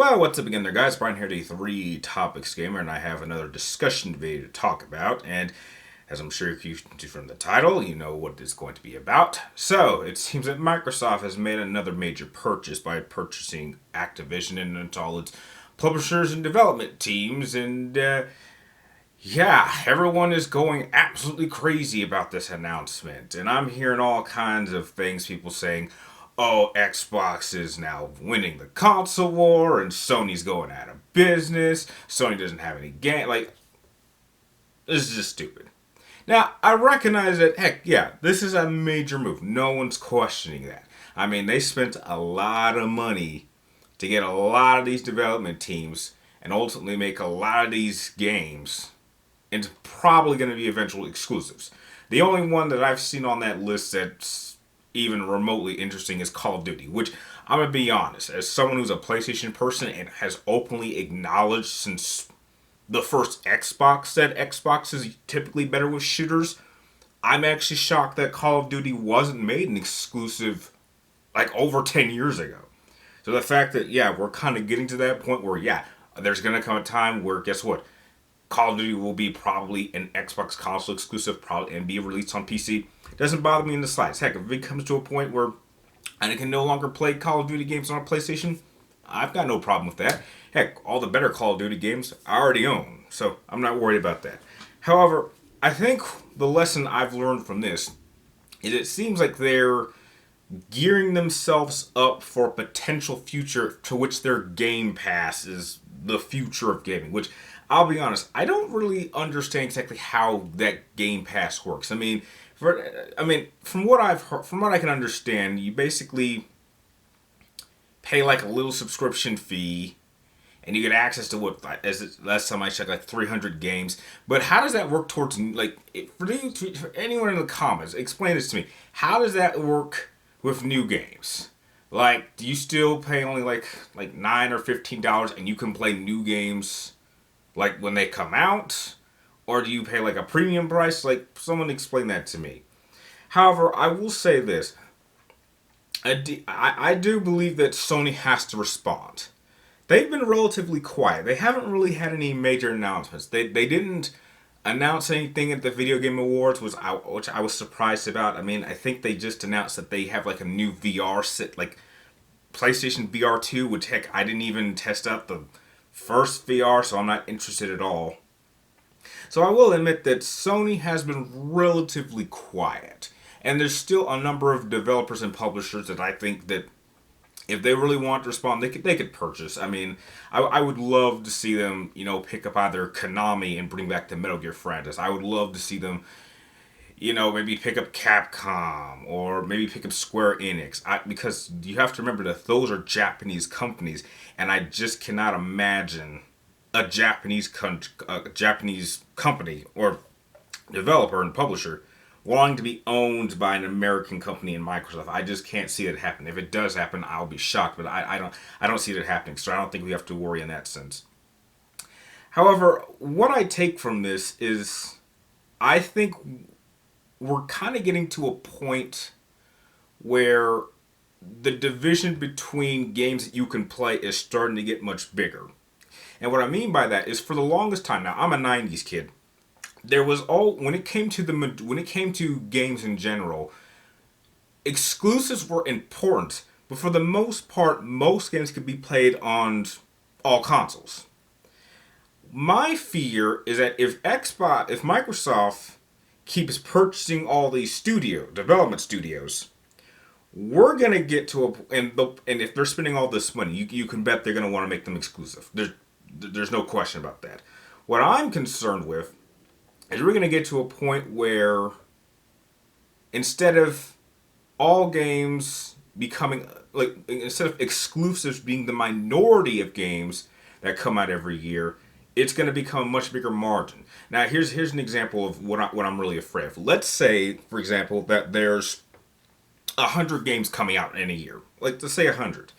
Well, what's up again there, guys? Brian here, the Three Topics Gamer, and I have another discussion video to talk about. And as I'm sure you can see from the title, you know what it's going to be about. So, it seems that Microsoft has made another major purchase by purchasing Activision and all its publishers and development teams. And, yeah, everyone is going absolutely crazy about this announcement. And I'm hearing all kinds of things, people saying, oh, Xbox is now winning the console war, and Sony's going out of business. Sony doesn't have any game. Like, this is just stupid. Now, I recognize that, heck, yeah, this is a major move. No one's questioning that. I mean, they spent a lot of money to get a lot of these development teams and ultimately make a lot of these games into probably going to be eventual exclusives. The only one that I've seen on that list that's even remotely interesting is Call of Duty, which I'm going to be honest, as someone who's a PlayStation person and has openly acknowledged since the first Xbox that Xbox is typically better with shooters, I'm actually shocked that Call of Duty wasn't made an exclusive like over 10 years ago. So the fact that, yeah, we're kind of getting to that point where, yeah, there's going to come a time where, guess what? Call of Duty will be probably an Xbox console exclusive, probably, and be released on PC. Doesn't bother me in the slightest. Heck, if it comes to a point where I can no longer play Call of Duty games on a PlayStation, I've got no problem with that. Heck, all the better Call of Duty games I already own, so I'm not worried about that. However, I think the lesson I've learned from this is it seems like they're gearing themselves up for a potential future to which their Game Pass is the future of gaming, which I'll be honest, I don't really understand exactly how that Game Pass works. From what I've heard, from what I can understand, you basically pay like a little subscription fee, and you get access to what, as last time I checked, like 300 games. But how does that work towards like for anyone in the comments? Explain this to me. How does that work with new games? Like, do you still pay only like $9 or $15, and you can play new games like when they come out? Or do you pay like a premium price? Like, someone explain that to me. However, I will say this. I do believe that Sony has to respond. They've been relatively quiet. They haven't really had any major announcements. They didn't announce anything at the Video Game Awards, which I was surprised about. I mean, I think they just announced that they have like a new VR set, like PlayStation VR 2, which heck, I didn't even test out the first VR, so I'm not interested at all. So I will admit that Sony has been relatively quiet. And there's still a number of developers and publishers that I think that if they really want to respond, they could purchase. I mean, I would love to see them, pick up either Konami and bring back the Metal Gear franchise. I would love to see them, maybe pick up Capcom or maybe pick up Square Enix. Because you have to remember that those are Japanese companies, and I just cannot imagine a Japanese company or developer and publisher wanting to be owned by an American company in Microsoft. I just can't see it happen. If it does happen, I'll be shocked, but I don't see it happening. So I don't think we have to worry in that sense. However, what I take from this is I think we're kind of getting to a point where the division between games that you can play is starting to get much bigger. And what I mean by that is, for the longest time now, I'm a 90s kid. There was when it came to games in general, exclusives were important, but for the most part, most games could be played on all consoles. My fear is that if Microsoft keeps purchasing all these development studios, we're gonna get to and if they're spending all this money, you can bet they're gonna want to make them exclusive. There's no question about that. What I'm concerned with is we're going to get to a point where instead of all games becoming, like, instead of exclusives being the minority of games that come out every year, it's going to become a much bigger margin. Now, here's an example of what I'm really afraid of. Let's say, for example, that there's 100 games coming out in a year. Like, let's say 100.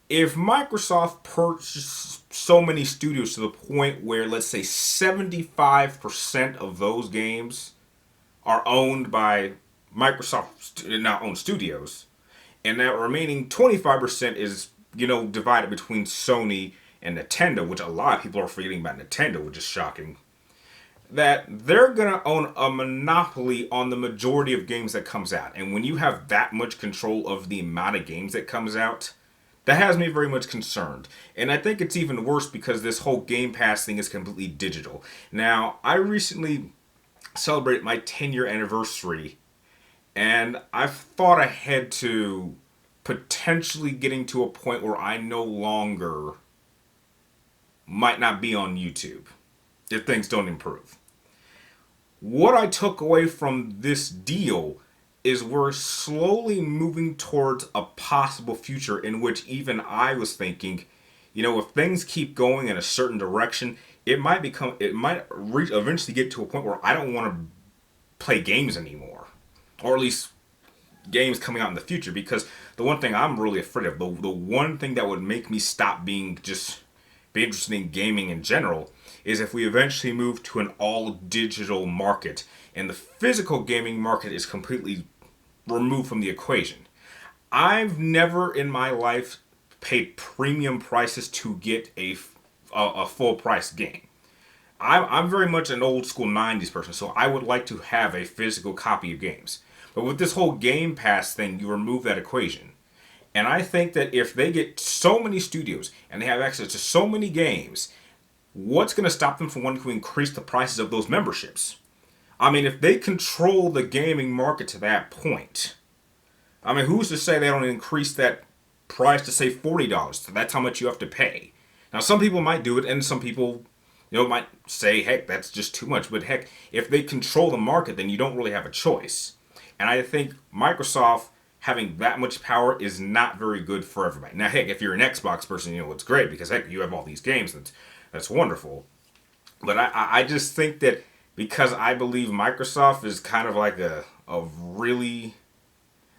If Microsoft purchased so many studios to the point where, let's say, 75% of those games are owned by Microsoft now owned studios, and that remaining 25% is divided between Sony and Nintendo, which a lot of people are forgetting about Nintendo, which is shocking, that they're going to own a monopoly on the majority of games that comes out. And when you have that much control of the amount of games that comes out, that has me very much concerned. And I think it's even worse because this whole Game Pass thing is completely digital. Now, I recently celebrated my 10-year anniversary, and I've thought ahead to potentially getting to a point where I no longer might not be on YouTube if things don't improve. What I took away from this deal is we're slowly moving towards a possible future in which even I was thinking, if things keep going in a certain direction, it might eventually get to a point where I don't want to play games anymore, or at least games coming out in the future. Because the one thing I'm really afraid of, the one thing that would make me stop be interested in gaming in general, is if we eventually move to an all digital market and the physical gaming market is completely removed from the equation. I've never in my life paid premium prices to get a full price game. I'm very much an old school 90s person, so I would like to have a physical copy of games. But with this whole Game Pass thing, you remove that equation. And I think that if they get so many studios and they have access to so many games, what's going to stop them from wanting to increase the prices of those memberships? I mean, if they control the gaming market to that point, I mean, who's to say they don't increase that price to say $40? So that's how much you have to pay. Now, some people might do it, and some people, might say, heck, that's just too much. But heck, if they control the market, then you don't really have a choice. And I think Microsoft having that much power is not very good for everybody. Now, heck, if you're an Xbox person, it's great because, heck, you have all these games. That's wonderful. But I just think that because I believe Microsoft is kind of like a really...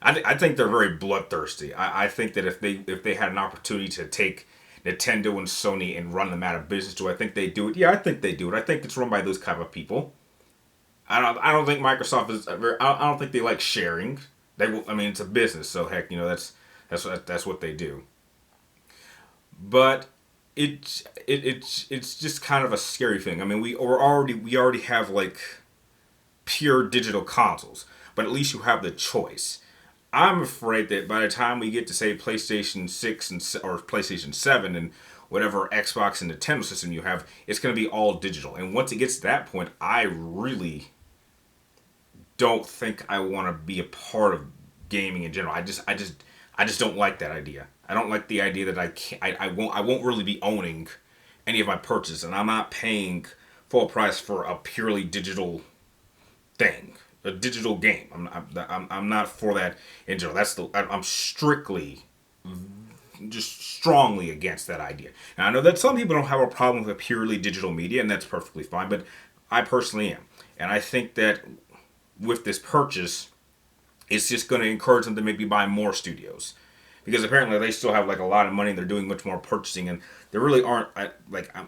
I think they're very bloodthirsty. I think that if they had an opportunity to take Nintendo and Sony and run them out of business, do I think they do it? Yeah, I think they do it. I think it's run by those type of people. I don't think Microsoft is... I don't think they like sharing. It's a business, so heck, that's what they do. But it's just kind of a scary thing. I mean, we already have like pure digital consoles, but at least you have the choice. I'm afraid that by the time we get to say PlayStation 6 or PlayStation 7 and whatever Xbox and Nintendo system you have, it's going to be all digital. And once it gets to that point, I really don't think I want to be a part of gaming in general. I just don't like that idea. I don't like the idea that I won't really be owning any of my purchases, and I'm not paying full price for a purely digital thing, a digital game. I'm not for that in general. I'm strictly, just strongly against that idea. Now I know that some people don't have a problem with purely digital media, and that's perfectly fine, but I personally am, and I think that with this purchase, it's just going to encourage them to maybe buy more studios. Because apparently they still have like a lot of money and they're doing much more purchasing, and there really aren't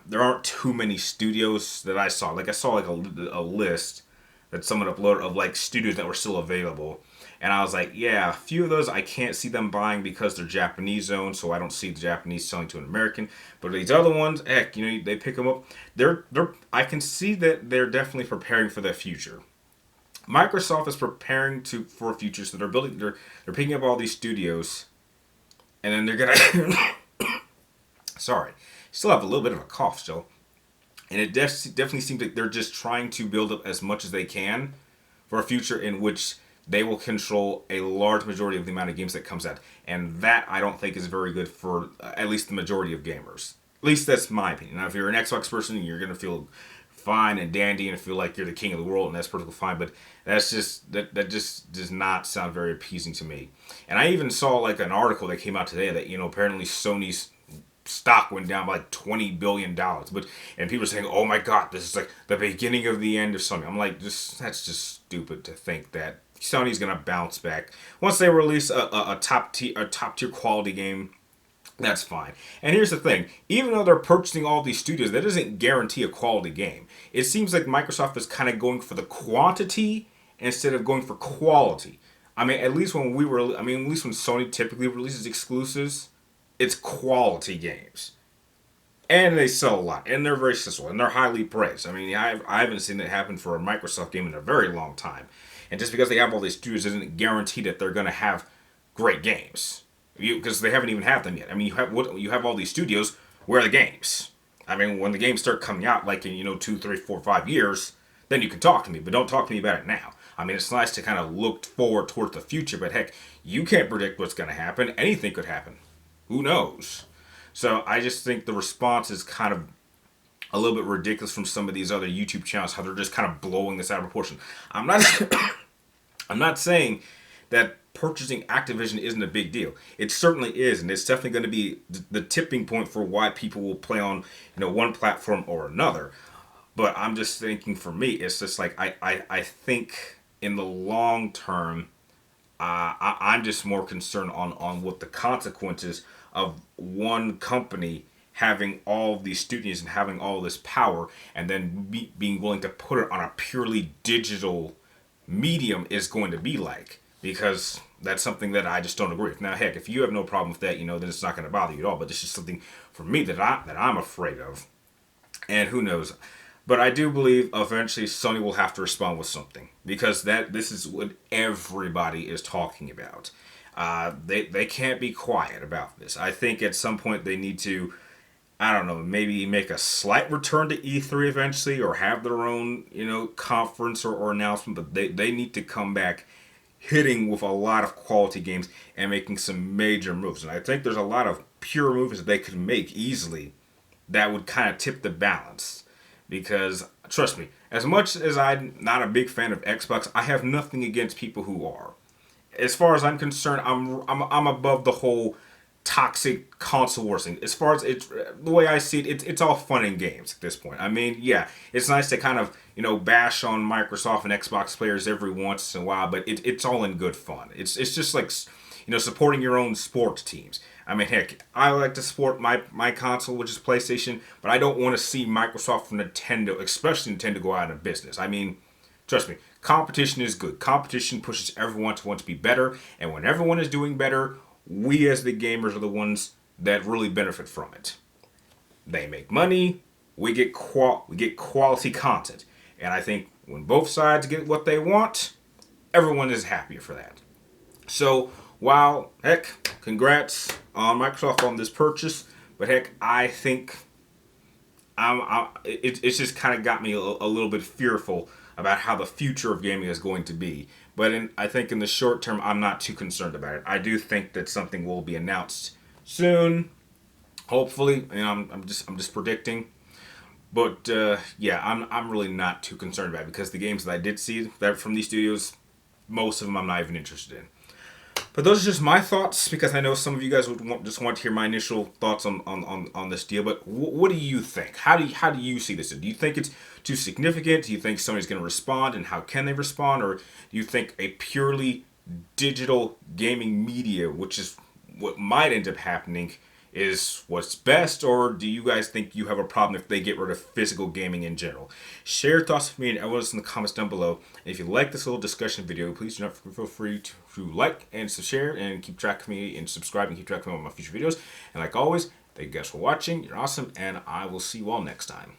there aren't too many studios that I saw. Like I saw like a list that someone uploaded of like studios that were still available, and I was like, yeah, a few of those I can't see them buying because they're Japanese owned, so I don't see the Japanese selling to an American. But these other ones, heck, they pick them up. I can see that they're definitely preparing for the future. Microsoft is preparing for a future, so they're picking up all these studios. And then they're gonna... Sorry. Still have a little bit of a cough still. And it definitely seems like they're just trying to build up as much as they can for a future in which they will control a large majority of the amount of games that comes out. And that, I don't think, is very good for at least the majority of gamers. At least that's my opinion. Now, if you're an Xbox person, you're going to feel fine and dandy and feel like you're the king of the world, and that's perfectly fine, but that just does not sound very appeasing to me. And I even saw like an article that came out today that apparently Sony's stock went down by like $20 billion, and people are saying, oh my god, this is like the beginning of the end of Sony. I'm like, that's just stupid to think that Sony's gonna bounce back once they release a top tier quality game. That's fine. And here's the thing. Even though they're purchasing all these studios, that doesn't guarantee a quality game. It seems like Microsoft is kind of going for the quantity instead of going for quality. At least when Sony typically releases exclusives, it's quality games. And they sell a lot, and they're very successful, and they're highly praised. I mean, I haven't seen it happen for a Microsoft game in a very long time. And just because they have all these studios doesn't guarantee that they're going to have great games, because they haven't even had them yet. I mean, you have all these studios. Where are the games? I mean, when the games start coming out, like in 2, 3, 4, 5 years, then you can talk to me. But don't talk to me about it now. I mean, it's nice to kind of look forward towards the future, but heck, you can't predict what's going to happen. Anything could happen. Who knows? So I just think the response is kind of a little bit ridiculous from some of these other YouTube channels, how they're just kind of blowing this out of proportion. I'm not I'm not saying that purchasing Activision isn't a big deal. It certainly is, and it's definitely going to be the tipping point for why people will play on one platform or another. But I'm just thinking, for me, it's just like I think in the long term, I'm just more concerned on what the consequences of one company having all these studios and having all this power, and then being willing to put it on a purely digital medium is going to be like. Because that's something that I just don't agree with. Now, heck, if you have no problem with that, then it's not going to bother you at all. But this is something for me that I'm afraid of, and who knows. But I do believe eventually Sony will have to respond with something, because this is what everybody is talking about. They can't be quiet about this. I think at some point they need to, I don't know, maybe make a slight return to E3 eventually, or have their own conference or announcement. But they need to come back hitting with a lot of quality games and making some major moves. And I think there's a lot of pure moves that they could make easily that would kind of tip the balance. Because, trust me, as much as I'm not a big fan of Xbox, I have nothing against people who are. As far as I'm concerned, I'm above the whole toxic console wars thing. As far as the way I see it, it's all fun and games at this point. I mean, yeah, it's nice to kind of bash on Microsoft and Xbox players every once in a while, but it's all in good fun. It's just like supporting your own sports teams. I mean, heck, I like to support my console, which is PlayStation, but I don't want to see Microsoft and Nintendo, especially Nintendo, go out of business. I mean, trust me, competition is good. Competition pushes everyone to want to be better, and when everyone is doing better, we as the gamers are the ones that really benefit from it. They make money, we get quality content, and I think when both sides get what they want, everyone is happier for that. So, while, heck, congrats on Microsoft on this purchase, but heck, I think it's just kind of got me a little bit fearful about how the future of gaming is going to be. But I think in the short term, I'm not too concerned about it. I do think that something will be announced soon, hopefully. I'm just predicting. But yeah, I'm really not too concerned about it, because the games that I did see that from these studios, most of them I'm not even interested in. But those are just my thoughts, because I know some of you guys would just want to hear my initial thoughts on this deal. But what do you think? How do you see this? Do you think it's too significant? Do you think Sony's going to respond, and how can they respond? Or do you think a purely digital gaming media, which is what might end up happening, is what's best? Or do you guys think you have a problem if they get rid of physical gaming in general? Share your thoughts with me and everyone else in the comments down below. And if you like this little discussion video, please do not feel free to like and to share, and keep track of me, and subscribe and keep track of me on my future videos. And like always, thank you guys for watching. You're awesome, and I will see you all next time.